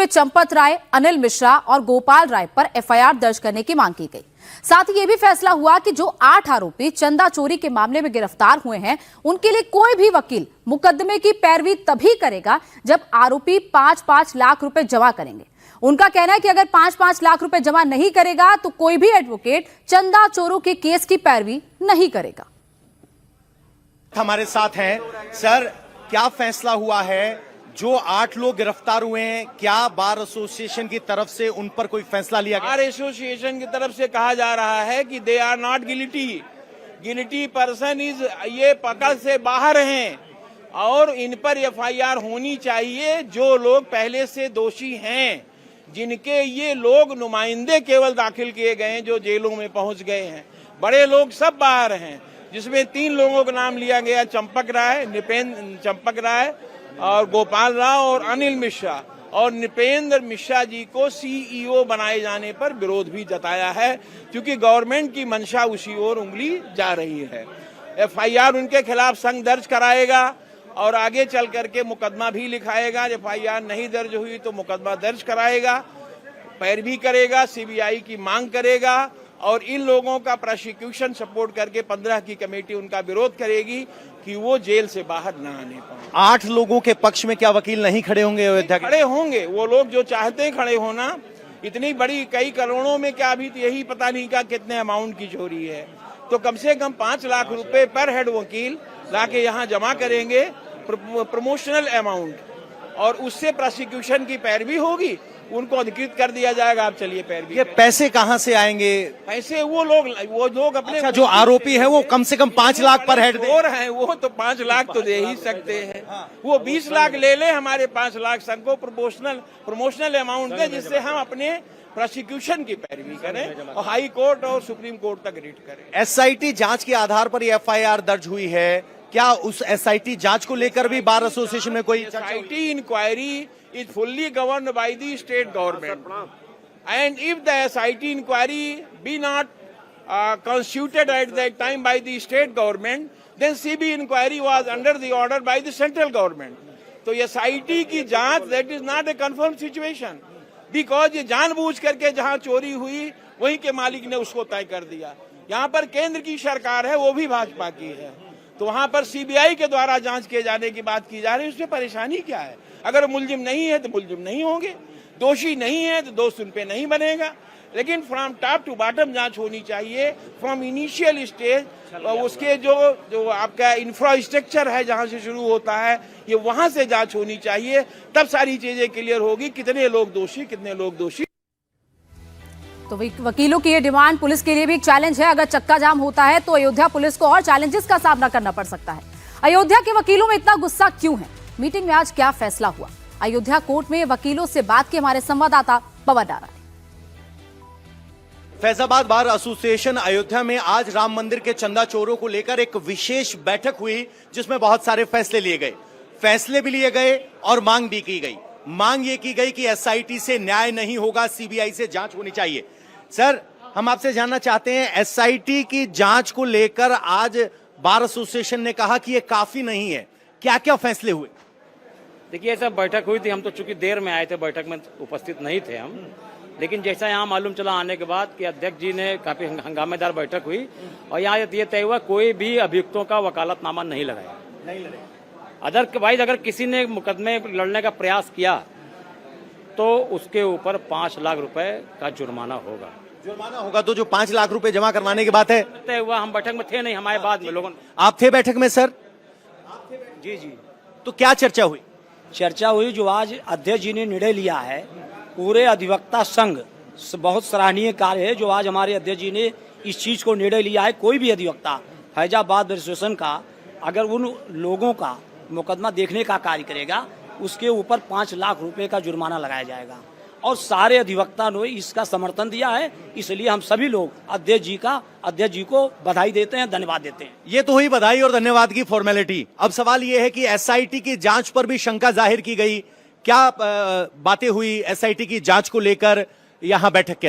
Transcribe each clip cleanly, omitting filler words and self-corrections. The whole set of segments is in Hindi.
में चंपत राय, अनिल मिश्रा और गोपाल राय पर एफआईआर दर्ज करने की मांग की गई। साथ ही यह भी फैसला हुआ कि जो 8 आरोपी चंदा चोरी के मामले में गिरफ्तार हुए हैं, उनके लिए कोई भी वकील मुकदमे की पैरवी तभी करेगा जब आरोपी 5-5 लाख रुपए जमा करेंगे। उनका कहना है कि अगर 5-5 लाख रुपए जमा नहीं करेगा तो कोई भी एडवोकेट चंदा चोरों के केस की पैरवी नहीं करेगा। हमारे साथ हैं सर, क्या फैसला हुआ है? जो 8 लोग गिरफ्तार हुए हैं, क्या बार एसोसिएशन की तरफ से उन पर कोई फैसला लिया गया? बार एसोसिएशन की तरफ से कहा जा रहा है कि they are not guilty person is, ये पकड़ से बाहर हैं और इन पर एफआईआर होनी चाहिए। जो लोग पहले से दोषी हैं, जिनके ये लोग नुमाइंदे केवल दाखिल किए गए हैं, जो जेलों में पहुंच गए हैं, बड़े लोग सब बाहर हैं, जिसमें 3 लोगों का नाम लिया गया, चंपक राय और गोपाल राव और अनिल मिश्रा। और नृपेंद्र मिश्रा जी को सीईओ बनाए जाने पर विरोध भी जताया है, क्योंकि गवर्नमेंट की मंशा उसी ओर उंगली जा रही है। एफआईआर उनके खिलाफ संघ दर्ज कराएगा और आगे चल करके मुकदमा भी लिखाएगा। एफआईआर नहीं दर्ज हुई तो मुकदमा दर्ज कराएगा, पैरवी करेगा, सीबीआई की मांग करेगा और इन लोगों का प्रोसिक्यूशन सपोर्ट करके 15 की कमेटी उनका विरोध करेगी कि वो जेल से बाहर ना आने पाए। 8 लोगों के पक्ष में क्या वकील नहीं खड़े होंगे? अयोध्या खड़े होंगे वो लोग जो चाहते हैं खड़े होना। इतनी बड़ी कई करोड़ों में क्या अभी तो यही पता नहीं का कितने अमाउंट की चोरी है, तो कम से कम 5 लाख रुपए पर हेड वकील लाके यहाँ जमा करेंगे प्रमोशनल अमाउंट, और उससे प्रोसिक्यूशन की पैरवी होगी, उनको अधिकृत कर दिया जाएगा। आप चलिए पैरवी। ये पैसे कहाँ से आएंगे? पैसे वो लोग अपने अच्छा, जो आरोपी है वो कम से कम 5 लाख पर हेड और हैं, वो तो 5 लाख तो दे ही सकते हैं। वो 20 लाख ले ले, हमारे 5 लाख संघ को प्रमोशनल अमाउंट दे, जिससे हम अपने प्रोसिक्यूशन की पैरवी करें और हाई कोर्ट और सुप्रीम कोर्ट तक रीट करें। एसआईटी जांच के आधार पर एफआईआर दर्ज हुई है, क्या उस एसआईटी जांच को लेकर भी बार एसोसिएशन में कोई? SIT inquiry is fully governed by the state government, and if the SIT inquiry be not constituted at that time by the state government, then CB inquiry was under the order by the central government. तो SIT की जांच that is not a confirmed situation, because ये जानबूझ करके जहां चोरी हुई वहीं के मालिक ने उसको तय कर दिया। यहाँ पर केंद्र की सरकार है, वो भी भाजपा की है, तो वहां पर सीबीआई के द्वारा जांच किए जाने की बात की जा रही है। उसमें परेशानी क्या है? अगर मुलजिम नहीं है तो मुलजिम नहीं होंगे, दोषी नहीं है तो दोष उन पे नहीं बनेगा, लेकिन फ्रॉम टॉप टू बॉटम जांच होनी चाहिए। फ्रॉम इनिशियल स्टेज उसके जो आपका इंफ्रास्ट्रक्चर है, जहां से शुरू होता है, ये वहां से जांच होनी चाहिए। तब सारी चीजें क्लियर होगी, कितने लोग दोषी कितने लोग दोषी। तो वकीलों की ये डिमांड पुलिस के लिए भी एक चैलेंज है। अगर चक्का जाम होता है तो अयोध्या पुलिस को और चैलेंजेस का सामना करना पड़ सकता है। अयोध्या के वकीलों में इतना गुस्सा क्यों है? मीटिंग में आज क्या फैसला हुआ? अयोध्या कोर्ट में वकीलों से बात की हमारे संवाददाता पवन डारा। फैजाबाद बार एसोसिएशन अयोध्या में आज राम मंदिर के चंदा चोरों को लेकर एक विशेष बैठक हुई, जिसमें बहुत सारे फैसले लिए गए। फैसले भी लिए गए और मांग भी की गई। मांग ये की गई कि एसआईटी से न्याय नहीं होगा, सीबीआई से जांच होनी चाहिए। सर, हम आपसे जानना चाहते हैं, एसआईटी की जांच को लेकर आज बार एसोसिएशन ने कहा कि ये काफी नहीं है, क्या क्या फैसले हुए? देखिए, ऐसा बैठक हुई थी, हम तो चूंकि देर में आए थे, बैठक में उपस्थित नहीं थे हम, लेकिन जैसा यहाँ मालूम चला आने के बाद कि अध्यक्ष जी ने काफी हंगामेदार बैठक हुई और यहाँ ये तय हुआ कोई भी अभियुक्तों का वकालतनामा नहीं लगाया। अदरवाइज अगर किसी ने मुकदमे लड़ने का प्रयास किया तो उसके ऊपर 5 लाख रुपए का जुर्माना होगा। तो जो 5 लाख रुपए जमा करवाने की बात है, तय हुआ। हम बैठक में थे नहीं, हमारे बाद में लोगों। आप थे बैठक में सर? जी जी। तो क्या चर्चा हुई? चर्चा हुई, जो आज अध्यक्ष जी ने निर्णय लिया है, पूरे अधिवक्ता संघ बहुत सराहनीय कार्य है जो आज हमारे अध्यक्ष जी ने इस चीज को निर्णय लिया है। कोई भी अधिवक्ता फैजाबाद एसोसिएशन का अगर उन लोगों का मुकदमा देखने का कार्य करेगा, उसके ऊपर 5 लाख रुपए का जुर्माना लगाया जाएगा। और सारे अधिवक्ता ने इसका समर्थन दिया है, इसलिए हम सभी लोग अध्यक्ष जी को बधाई देते हैं, धन्यवाद देते हैं। ये तो हुई बधाई और धन्यवाद की फॉर्मेलिटी। अब सवाल ये है कि एसआईटी की जांच पर भी शंका जाहिर की गई, क्या बातें हुई एसआईटी की जांच को लेकर यहाँ बैठक के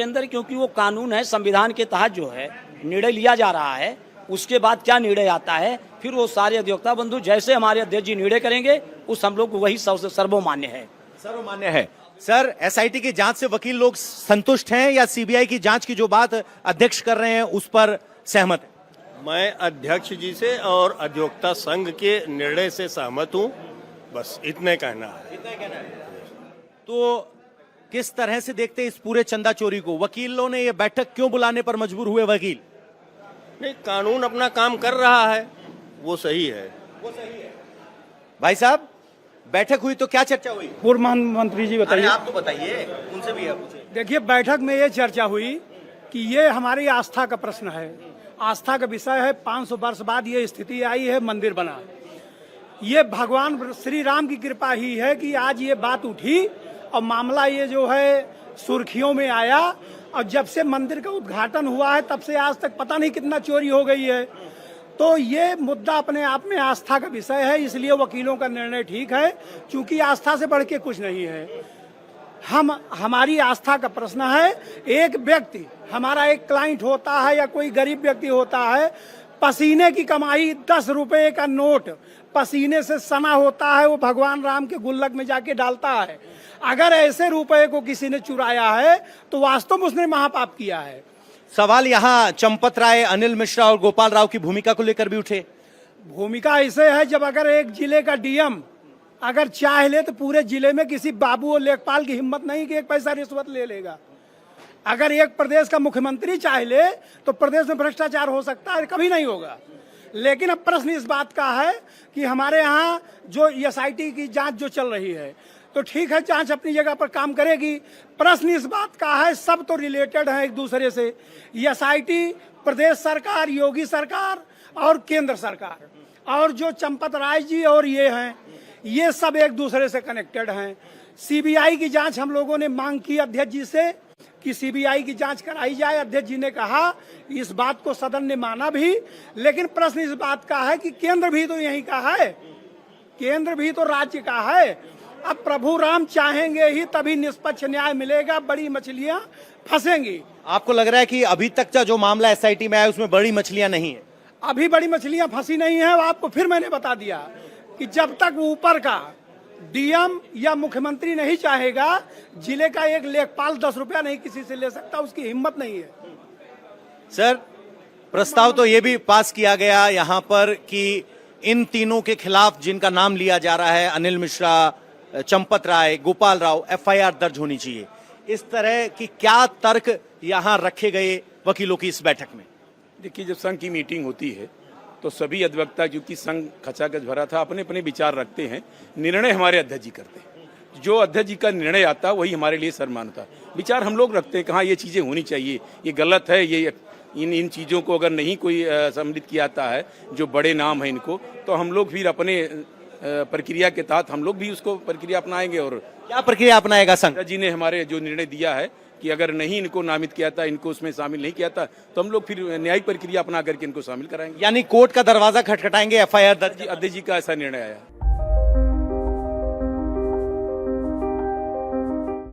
अंदर? क्योंकि वो कानून है, संविधान के तहत जो है निर्णय लिया जा रहा है, उसके बाद क्या निर्णय आता है फिर वो सारे अधिवक्ता बंधु जैसे हमारे अध्यक्ष जी निर्णय करेंगे, उस हम लोग वही सर्वमान्य है। सर्वमान्य है। सर, एसआईटी की जांच से वकील लोग संतुष्ट हैं या सीबीआई की जांच की जो बात अध्यक्ष कर रहे हैं उस पर सहमत है? मैं अध्यक्ष जी से और अधिवक्ता संघ के निर्णय से सहमत हूं, बस इतने कहना है। तो किस तरह से देखते हैं इस पूरे चंदा चोरी को? वकीलों ने यह बैठक क्यों बुलाने पर मजबूर हुए वकील? नहीं, कानून अपना काम कर रहा है, वो सही है। भाई साहब, बैठक हुई तो क्या चर्चा हुई? पूर्व मंत्री जी बताइए। आप तो बताइए, उनसे भी है पूछिए। देखिए, बैठक में ये चर्चा हुई कि ये हमारी आस्था का प्रश्न है, आस्था का विषय है। 500 वर्ष बाद ये स्थिति आई है, मंदिर बना। ये भगवान श्री राम की कृपा ही है कि आज ये बात उठी और मामला ये जो है सुर्खियों में आया। और जब से मंदिर का उद्घाटन हुआ है तब से आज तक पता नहीं कितना चोरी हो गई है। तो ये मुद्दा अपने आप में आस्था का विषय है, इसलिए वकीलों का निर्णय ठीक है, क्योंकि आस्था से बढ़ के कुछ नहीं है। हमारी आस्था का प्रश्न है। एक व्यक्ति, हमारा एक क्लाइंट होता है या कोई गरीब व्यक्ति होता है, पसीने की कमाई 10 रुपए का नोट पसीने से सना होता है, वो भगवान राम के गुल्लक में जाके डालता है। अगर ऐसे रुपए को किसी ने चुराया है तो वास्तव में उसने महापाप किया है। सवाल यहाँ चंपत राय, अनिल मिश्रा और गोपाल राव की भूमिका को लेकर भी उठे। भूमिका ऐसे है, जब अगर एक जिले का डीएम अगर चाह ले तो पूरे जिले में किसी बाबू और लेखपाल की हिम्मत नहीं कि एक पैसा रिश्वत ले लेगा। अगर एक प्रदेश का मुख्यमंत्री चाह ले तो प्रदेश में भ्रष्टाचार हो सकता है, कभी नहीं होगा। लेकिन अब प्रश्न इस बात का है कि हमारे यहाँ जो एसआईटी की जांच जो चल रही है, तो ठीक है, जांच अपनी जगह पर काम करेगी। प्रश्न इस बात का है, सब तो रिलेटेड है एक दूसरे से। एसआईटी, प्रदेश सरकार, योगी सरकार और केंद्र सरकार, और जो चंपत राय जी और ये हैं, ये सब एक दूसरे से कनेक्टेड हैं। सीबीआई की जांच हम लोगों ने मांग की अध्यक्ष जी से कि सीबीआई की जांच कराई जाए। अध्यक्ष जी ने कहा, इस बात को सदन ने माना भी। लेकिन प्रश्न इस बात का है कि केंद्र भी तो यही का है, केंद्र भी तो राज्य का है। अब प्रभु राम चाहेंगे ही तभी निष्पक्ष न्याय मिलेगा, बड़ी मछलियां फंसेंगी। आपको लग रहा है कि अभी तक का जो मामला एसआईटी में आया उसमें बड़ी मछलियां नहीं है? अभी बड़ी मछलियां फंसी नहीं है। आपको फिर मैंने बता दिया कि जब तक ऊपर का डीएम या मुख्यमंत्री नहीं चाहेगा, जिले का एक लेखपाल 10 रुपया नहीं किसी से ले सकता, उसकी हिम्मत नहीं है। सर, प्रस्ताव तो ये भी पास किया गया यहाँ पर कि इन तीनों के खिलाफ जिनका नाम लिया जा रहा है, अनिल मिश्रा, चंपत राय, गोपाल राव, एफआईआर दर्ज होनी चाहिए। इस तरह की क्या तर्क यहाँ रखे गए वकीलों की इस बैठक में? देखिए, जब संघ की मीटिंग होती है तो सभी अधिवक्ता, क्योंकि संघ खचाखच भरा था, अपने अपने विचार रखते हैं। निर्णय हमारे अध्यक्ष जी करते हैं। जो अध्यक्ष जी का निर्णय आता वही हमारे लिए सम्मान होता। विचार हम लोग रखते हैं, कहाँ ये चीज़ें होनी चाहिए, ये गलत है, ये इन चीज़ों को अगर नहीं कोई सम्मिलित किया जाता है, जो बड़े नाम है इनको, तो हम लोग फिर अपने प्रक्रिया के तहत हम लोग भी उसको प्रक्रिया अपनाएंगे। और क्या प्रक्रिया अपनाएगा संघ? जी ने हमारे जो निर्णय दिया है कि अगर नहीं इनको नामित किया था, इनको उसमें शामिल नहीं किया था, तो हम लोग फिर न्यायिक प्रक्रिया अपना करके इनको शामिल कराएंगे। यानी कोर्ट का दरवाजा खटखटाएंगे एफआईआर दर्ज? अध्यक्ष जी का ऐसा निर्णय आया।